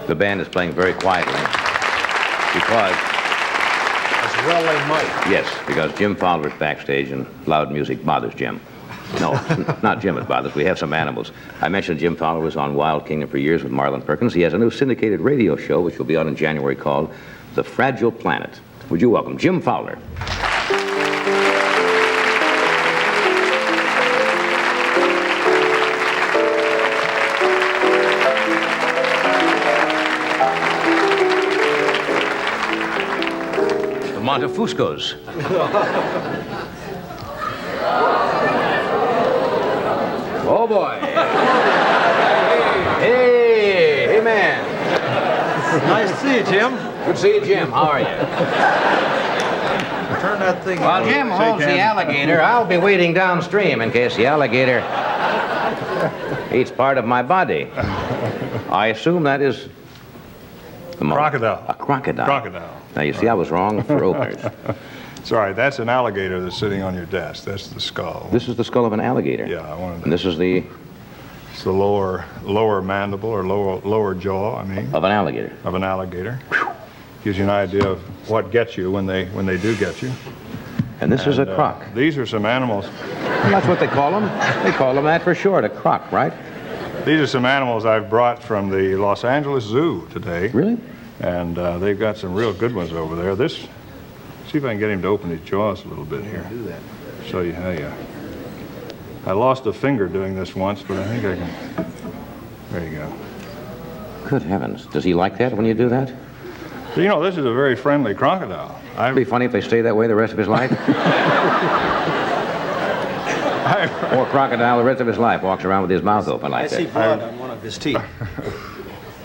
The band is playing very quietly because... As well they might. Yes, because Jim Fowler is backstage and loud music bothers Jim. No, not Jim it bothers. We have some animals. I mentioned Jim Fowler was on Wild Kingdom for years with Marlon Perkins. He has a new syndicated radio show which will be on in January called The Fragile Planet. Would you welcome Jim Fowler? Montefuscos. Oh boy. Hey, man. Nice to see you, Jim. Good to see you, Jim. How are you? Turn that thing While Jim holds the alligator, I'll be waiting downstream in case the alligator eats part of my body. I assume that is... Crocodile. A crocodile. Crocodile. Now, you see, I was wrong for openers. It's all right. That's an alligator that's sitting on your desk. That's the skull. This is the skull of an alligator. Yeah, I wanted to... And this is the... It's the lower mandible or lower jaw, I mean. Of an alligator. Of an alligator. Gives you an idea of what gets you when they do get you. And this is a croc. These are some animals. Well, that's what they call them. They call them that for short, a croc, right? These are some animals I've brought from the Los Angeles Zoo today. Really? And they've got some real good ones over there. See if I can get him to open his jaws a little bit here. do that. Show you how you... I lost a finger doing this once, but I think I can... There you go. Good heavens. Does he like that when you do that? So, you know, this is a very friendly crocodile. It'd be funny if they stay that way the rest of his life. Or crocodile the rest of his life walks around with his mouth open like I see that. blood on one of his teeth.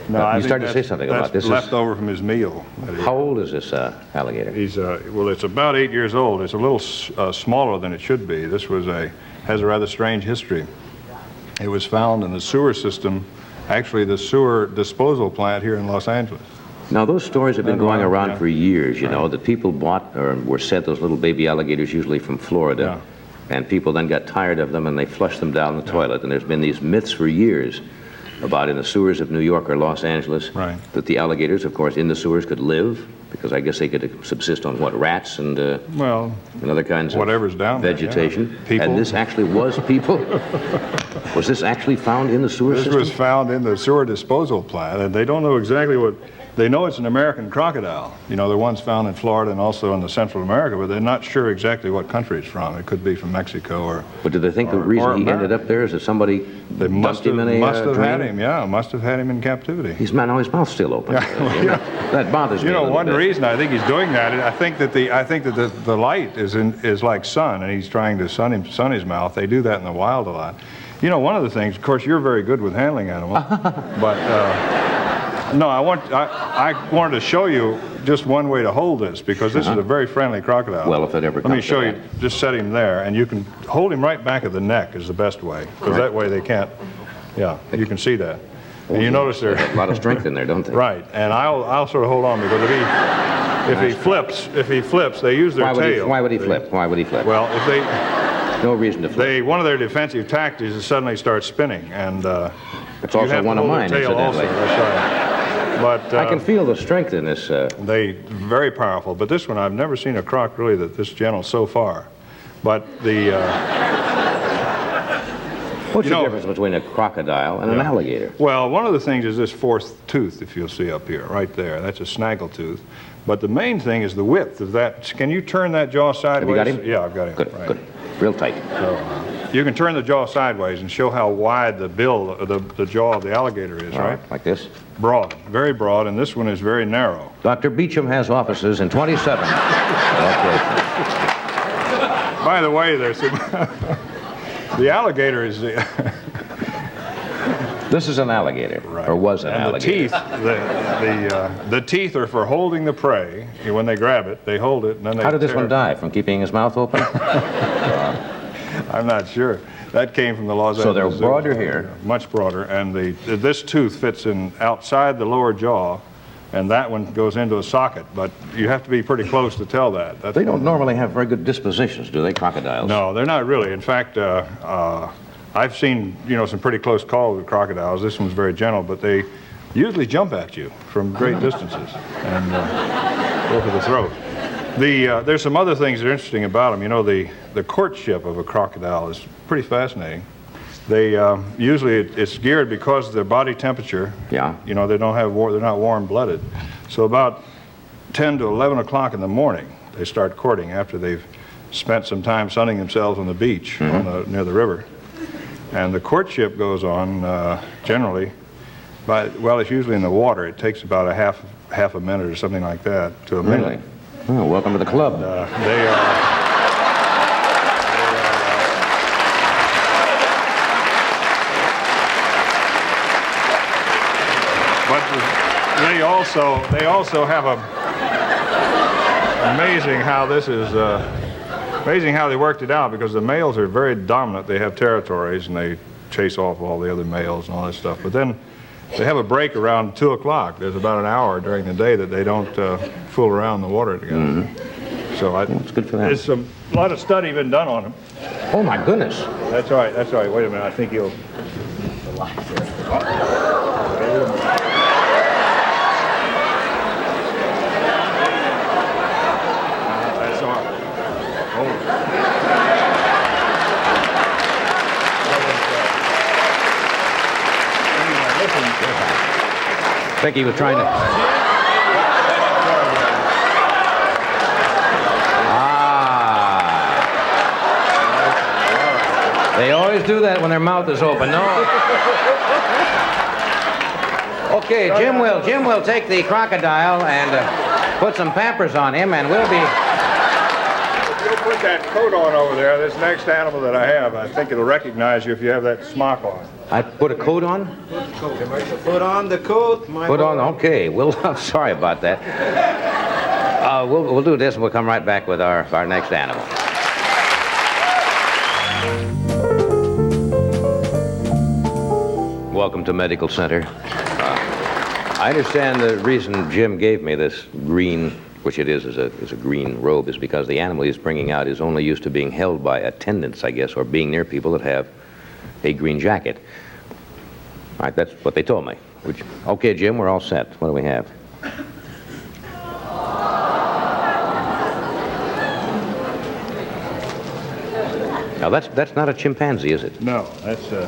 No, I You think started to say something about this. That's left over from his meal. How old is this alligator? He's well, it's about 8 years old. It's a little smaller than it should be. This has a rather strange history. It was found in the sewer system, actually the sewer disposal plant here in Los Angeles. Now, those stories have been going around yeah. for years, you know, that people bought or were sent those little baby alligators, usually from Florida, and people then got tired of them and they flushed them down the toilet. And there's been these myths for years about in the sewers of New York or Los Angeles that the alligators, of course, in the sewers could live, because I guess they could subsist on, what, rats and other kinds of whatever's down vegetation. There, yeah. People. And this actually was people? Was this actually found in the sewer system? This was found in the sewer disposal plant, and they don't know exactly what... They know it's an American crocodile. You know, the ones found in Florida and also in the Central America, but they're not sure exactly what country it's from. It could be from Mexico or... But do they think the reason he ended up there is that somebody dumped him in a must have had drain? him, must have had him in captivity. His mouth's still open. That bothers me. You know, a one bit. reason I think he's doing that, I think that the light is like sun, and he's trying to sun his mouth. They do that in the wild a lot. You know, one of the things, of course, you're very good with handling animals, but no, I wanted to show you just one way to hold this, because this is a very friendly crocodile. Well, if it ever comes Let me show to you. that. Just set him there, and you can hold him right back at the neck is the best way, because that way they can't. Yeah, you can see that. And you notice there's a lot of strength in there, don't they? Right, and I'll sort of hold on, because if he flips, they use their tail. Why would he flip? Why would he flip? Well, if they... No reason to flip. One of their defensive tactics is suddenly start spinning, and it's also one of mine, incidentally. But I can feel the strength in this. They very powerful, but this one I've never seen a croc really that this gentle so far. But the what's the difference between a crocodile and an alligator? Well, one of the things is this fourth tooth, if you'll see up here, right there. That's a snaggle tooth. But the main thing is the width of that. Can you turn that jaw sideways? Have you got him? Yeah, I've got him. Good, right. good. Real tight. So, you can turn the jaw sideways and show how wide the jaw of the alligator is, right? Like this? Broad, very broad, and this one is very narrow. Dr. Beecham has offices in 27. By the way, there's the alligator is This is an alligator, or was an alligator. The teeth are for holding the prey. When they grab it, they hold it, and then they How did this tear one die? From keeping his mouth open? I'm not sure. That came from the Los Angeles. So they're Zoo. broader here. Much broader, and this tooth fits in outside the lower jaw, and that one goes into a socket. But you have to be pretty close to tell that. They don't normally have very good dispositions, do they, crocodiles? No, they're not really. In fact, I've seen, some pretty close calls with crocodiles. This one's very gentle, but they usually jump at you from great distances and go for the throat. There's some other things that are interesting about them. The courtship of a crocodile is pretty fascinating. They usually it's geared because of their body temperature. Yeah. They don't have they're not warm-blooded. So about 10 to 11 o'clock in the morning, they start courting after they've spent some time sunning themselves on the beach near the river. And the courtship goes on generally it's usually in the water. It takes about a half a minute or something like that to a minute. Really? Oh, welcome to the club. They are. But they also have amazing how this is amazing how they worked it out, because the males are very dominant. They have territories and they chase off all the other males and all that stuff. But then they have a break around 2 o'clock. There's about an hour during the day that they don't fool around in the water together. Mm-hmm. So it's good for them. There's a lot of study been done on them. Oh my goodness. That's all right. Wait a minute. I think you'll. That's all right. I think he was trying to. They always do that when their mouth is open. No. Okay, Jim will take the crocodile and put some Pampers on him, and we'll be. You'll put that coat on over there. This next animal that I have, I think it'll recognize you if you have that smock on. I put a coat on? Put on the coat, my Put boy. on, okay. Sorry about that. We'll do this and we'll come right back with our next animal. Welcome to Medical Center. I understand the reason Jim gave me this green, which it is a green robe, is because the animal he's bringing out is only used to being held by attendants, I guess, or being near people that have a green jacket. All right, that's what they told me. Okay, Jim, we're all set. What do we have? Now that's not a chimpanzee, is it? No, that's an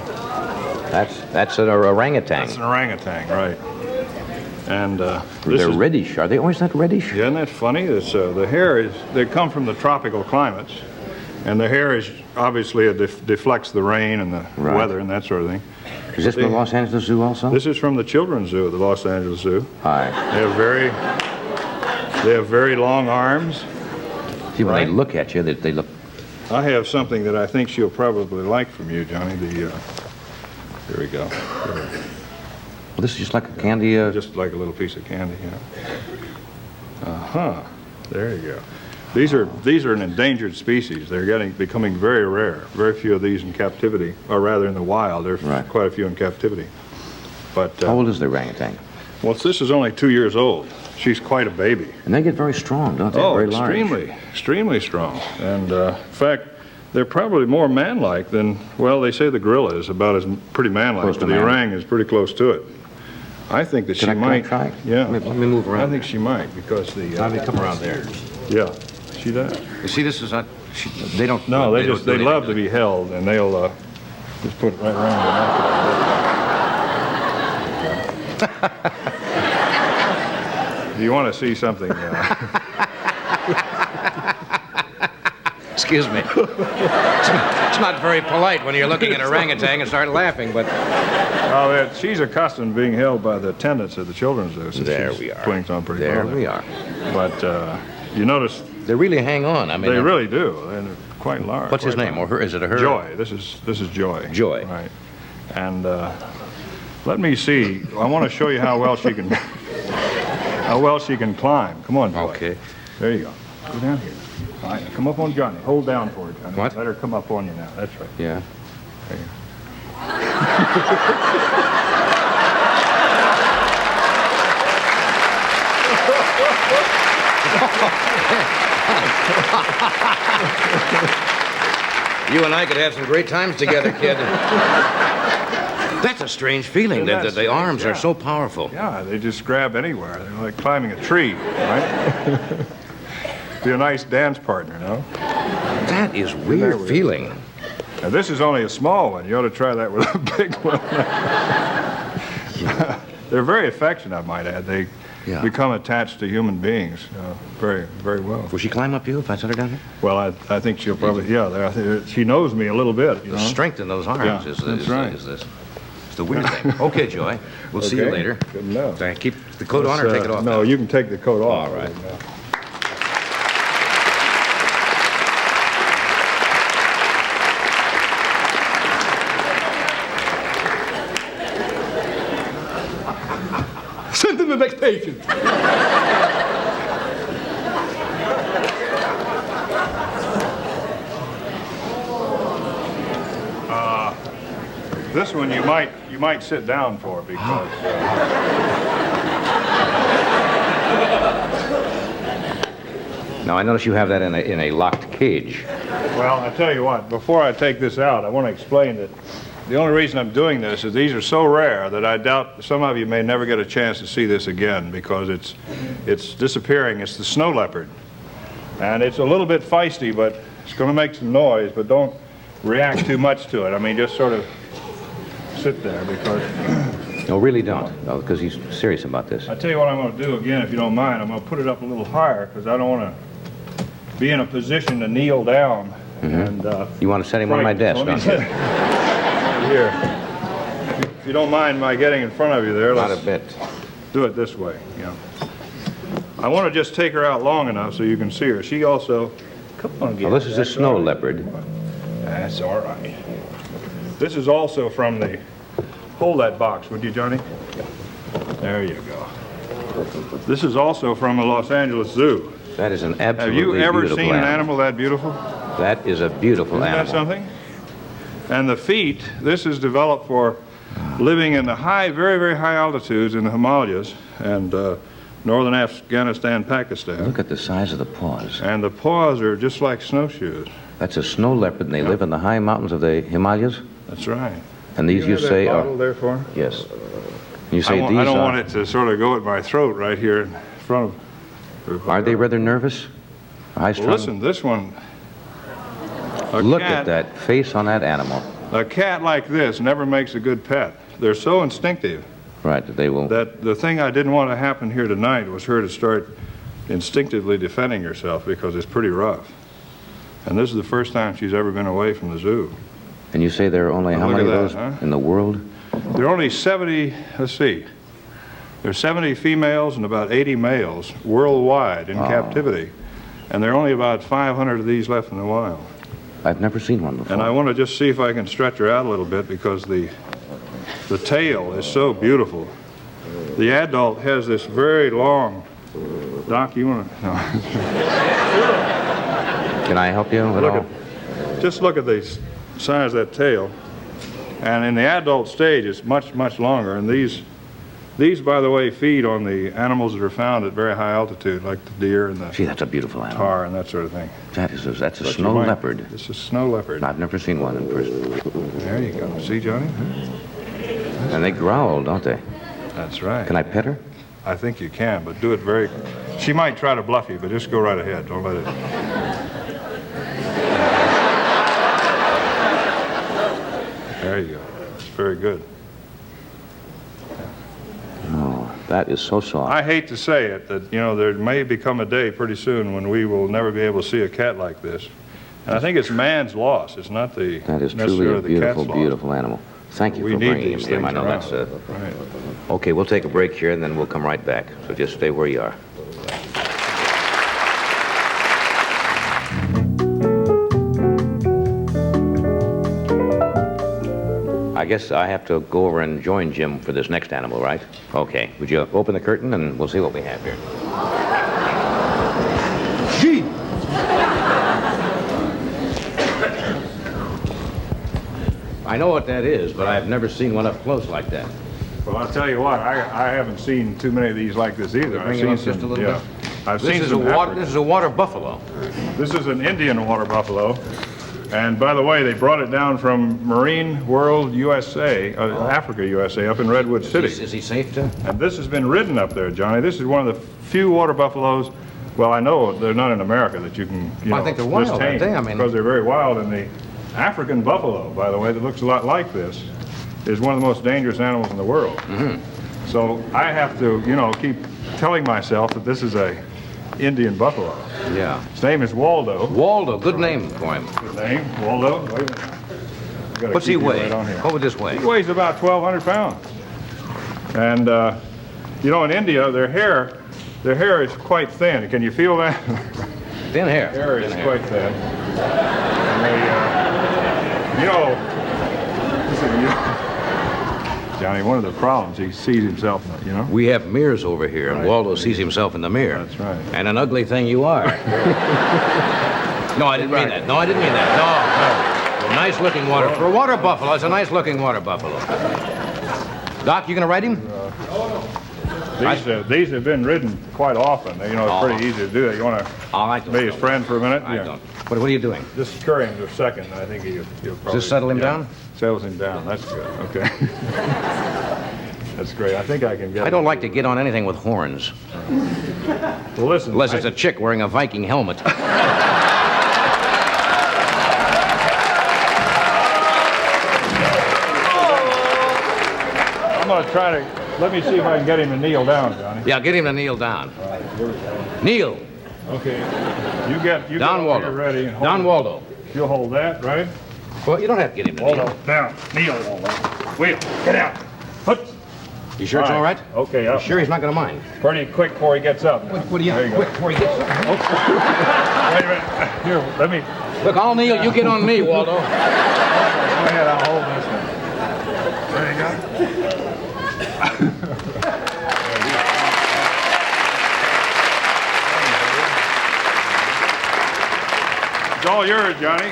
orangutan. That's an orangutan, right? And they're reddish. Are they always that reddish? Yeah, isn't that funny? The hair they come from the tropical climates, and the hair is obviously deflects the rain and the weather and that sort of thing. Is this from the Los Angeles Zoo also? This is from the Children's Zoo, the Los Angeles Zoo. Hi. They have very long arms. See, when they look at you, they look. I have something that I think she'll probably like from you, Johnny. Here we go. Well, this is just like a candy. Just like a little piece of candy, yeah. There you go. These are an endangered species. They're becoming very rare. Very few of these in captivity, or rather in the wild. There's quite a few in captivity. But how old is the orangutan? Well, this is only 2 years old. She's quite a baby. And they get very strong, don't they? Oh, very large. extremely strong. And in fact, they're probably more man-like than, well, they say the gorilla is about as pretty man-like, but the orang is pretty close to it. I think that she might. Can I try? Yeah. Let me move around. I think she might, because the. Let me come around there. Yeah, she does. You see, this is not. They don't. No, they love to be held, and they'll just put it right around the neck. Do you want to see something? Excuse me. It's not very polite when you're looking at an orangutan and start laughing, but. Oh, she's accustomed to being held by the attendants at the Children's Zoo. So there we are. Swings on pretty there well. We are. But you notice. They really hang on. I mean. They really do. They're quite large. What's his name? Or her? Is it a her? Joy. This is Joy. Joy. Right. And let me see. I want to show you how well she can. How well she can climb. Come on, Joy. Okay. There you go. Go down here. All right, come up on Johnny. Hold down for her, Johnny. What? Let her come up on you now. That's right. Yeah. There you go. You and I could have some great times together, kid. That's a strange feeling, that the arms are so powerful. Yeah, they just grab anywhere. They're like climbing a tree, right? Be a nice dance partner, no? That is weird feeling. Now, this is only a small one. You ought to try that with a big one. They're very affectionate, I might add. They become attached to human beings very, very well. Will she climb up you if I set her down here? Well, I think she'll probably, she knows me a little bit. You The know? strength in those arms is the weird thing. Okay, Joy. We'll see you later. Good enough. Keep the coat on or take it off? No, you can take the coat off. All right. Send in the next patient. This one you might sit down for because Now, I notice you have that in a locked cage. well, I tell you what, before I take this out, I want to explain that the only reason I'm doing this is these are so rare that I doubt some of you may never get a chance to see this again because it's disappearing. It's the snow leopard. And it's a little bit feisty, but it's going to make some noise, but don't react too much to it. I mean, just sort of sit there because No, really don't. No, because he's serious about this. I tell you what I'm going to do again, if you don't mind. I'm going to put it up a little higher because I don't want to be in a position to kneel down. And You want to set him on my desk, don't you? Here. If you don't mind my getting in front of you there, Not let's a bit. do it this way. Yeah. I want to just take her out long enough so you can see her. She also, come on, get Well, this is a snow leopard. That's all right. This is also from the, hold that box, would you, Johnny? There you go. This is also from the Los Angeles Zoo. That is an Have absolutely you ever beautiful seen an animal that beautiful? That is a beautiful Isn't animal. that something? And the feet, this is developed for living in the high, very, very high altitudes in the Himalayas and northern Afghanistan, Pakistan. Look at the size of the paws. And the paws are just like snowshoes. That's a snow leopard, and they live in the high mountains of the Himalayas? That's right. And these you have that say bottle are... there for? Yes. You say I these don't are... want it to sort of go at my throat right here in front of... Are they rather nervous? High-strung? Well, listen, this one... Look at that face on that animal. A cat like this never makes a good pet. They're so instinctive Right, that they will... that the thing I didn't want to happen here tonight was her to start instinctively defending herself because it's pretty rough. And this is the first time she's ever been away from the zoo. And you say there are only Now, how look many at of that, those huh? in the world? There are only 70, let's see, there's 70 females and about 80 males worldwide in captivity. And there are only about 500 of these left in the wild. I've never seen one before. And I want to just see if I can stretch her out a little bit because the tail is so beautiful. The adult has this very long, Doc, you want to? No. Can I help you at all? Just look at the size of that tail. And in the adult stage, it's much, much longer. And these, by the way, feed on the animals that are found at very high altitude, like the deer and the Gee, that's a beautiful animal. tar and that sort of thing. That's a But you snow might- leopard. It's a snow leopard. I've never seen one in person. There you go. See, Johnny? And they growl, don't they? That's right. Can I pet her? I think you can, but do it very... She might try to bluff you, but just go right ahead. Don't let it... There you go. It's very good. Oh, that is so soft. I hate to say it, that, you know, there may become a day pretty soon when we will never be able to see a cat like this. And I think it's man's loss. It's not the That is truly necessarily a the beautiful, cat's beautiful animal. Thank you We for need bringing him these to him. I things know around. that's... Right. Okay, we'll take a break here, and then we'll come right back. So just stay where you are. I guess I have to go over and join Jim for this next animal, right? Okay. Would you open the curtain, and we'll see what we have here. Gee! I know what that is, but I've never seen one up close like that. Well, I'll tell you what, I haven't seen too many of these like this either. Bring it up just a little bit? I've This seen is some this is a water buffalo. This is an Indian water buffalo. And by the way, they brought it down from Marine World USA, Africa USA, up in Redwood City. Is he safe to? And this has been ridden up there, Johnny. This is one of the few water buffaloes. Well, I know they're not in America that you can, I think they're wild, aren't they? I mean, because they're very wild. And the African buffalo, by the way, that looks a lot like this, is one of the most dangerous animals in the world. So I have to, keep telling myself that this is a Indian buffalo. Yeah. His name is Waldo. Waldo, good name for him. Good name, Waldo. Wait a minute. Gotta What's keep he you weigh? right on here. What would this weigh? He weighs about 1,200 pounds. And, in India, their hair is quite thin. Can you feel that? Thin hair. Hair is quite thin. And they, Johnny, one of the problems, he sees himself, We have mirrors over here, and Waldo sees himself in the mirror. That's right. And an ugly thing you are. No, I didn't mean that. No, I didn't mean that. No. A nice-looking water. For a water buffalo, it's a nice-looking water buffalo. Doc, you gonna ride him? These have been ridden quite often. It's pretty easy to do that. You want I to don't. be his friend for a minute? I don't. What are you doing? This is carrying him to second. I think he'll probably... Does this settle him down? Settles him down. That's good. Okay. That's great. I think I can get I don't like to get on anything with horns. Well, listen. Unless it's a chick wearing a Viking helmet. I'm going to try to... Let me see if I can get him to kneel down, Johnny. Yeah, get him to kneel down. All right, here we go. Kneel. Okay. You get Down, over Waldo. here ready. And hold Down, it. Waldo. You'll hold that, right? Well, you don't have to get him to Waldo, kneel. down. Kneel, Waldo. Wheel, get out. Put. You sure it's all right? Okay, up. Sure he's not gonna mind? Pretty quick before he gets up. What do you There you go. quick before he gets up? Wait a minute. Here, let me... Look, I'll kneel. You get on me, Waldo. Go ahead, I'll hold this one. There you go. It's all yours, Johnny.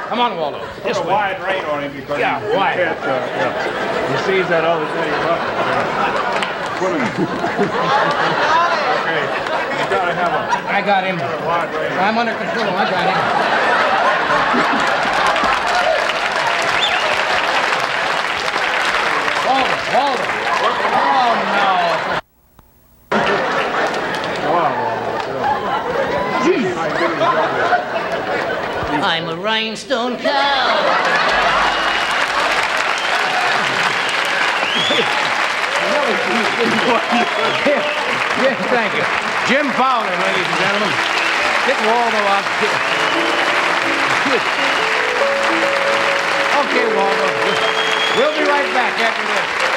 Come on, Waldo. Put a wide rein on him because Yeah, he wide. can't, he sees that other thing. Put him. Okay, you gotta have I got him. a wide rein. I'm under control. I got him. Waldo, Waldo. Oh, no. I'm a rhinestone cow. Yes, thank you. Jim Fowler, ladies and gentlemen. Get Waldo up. Okay, Waldo. We'll be right back after this.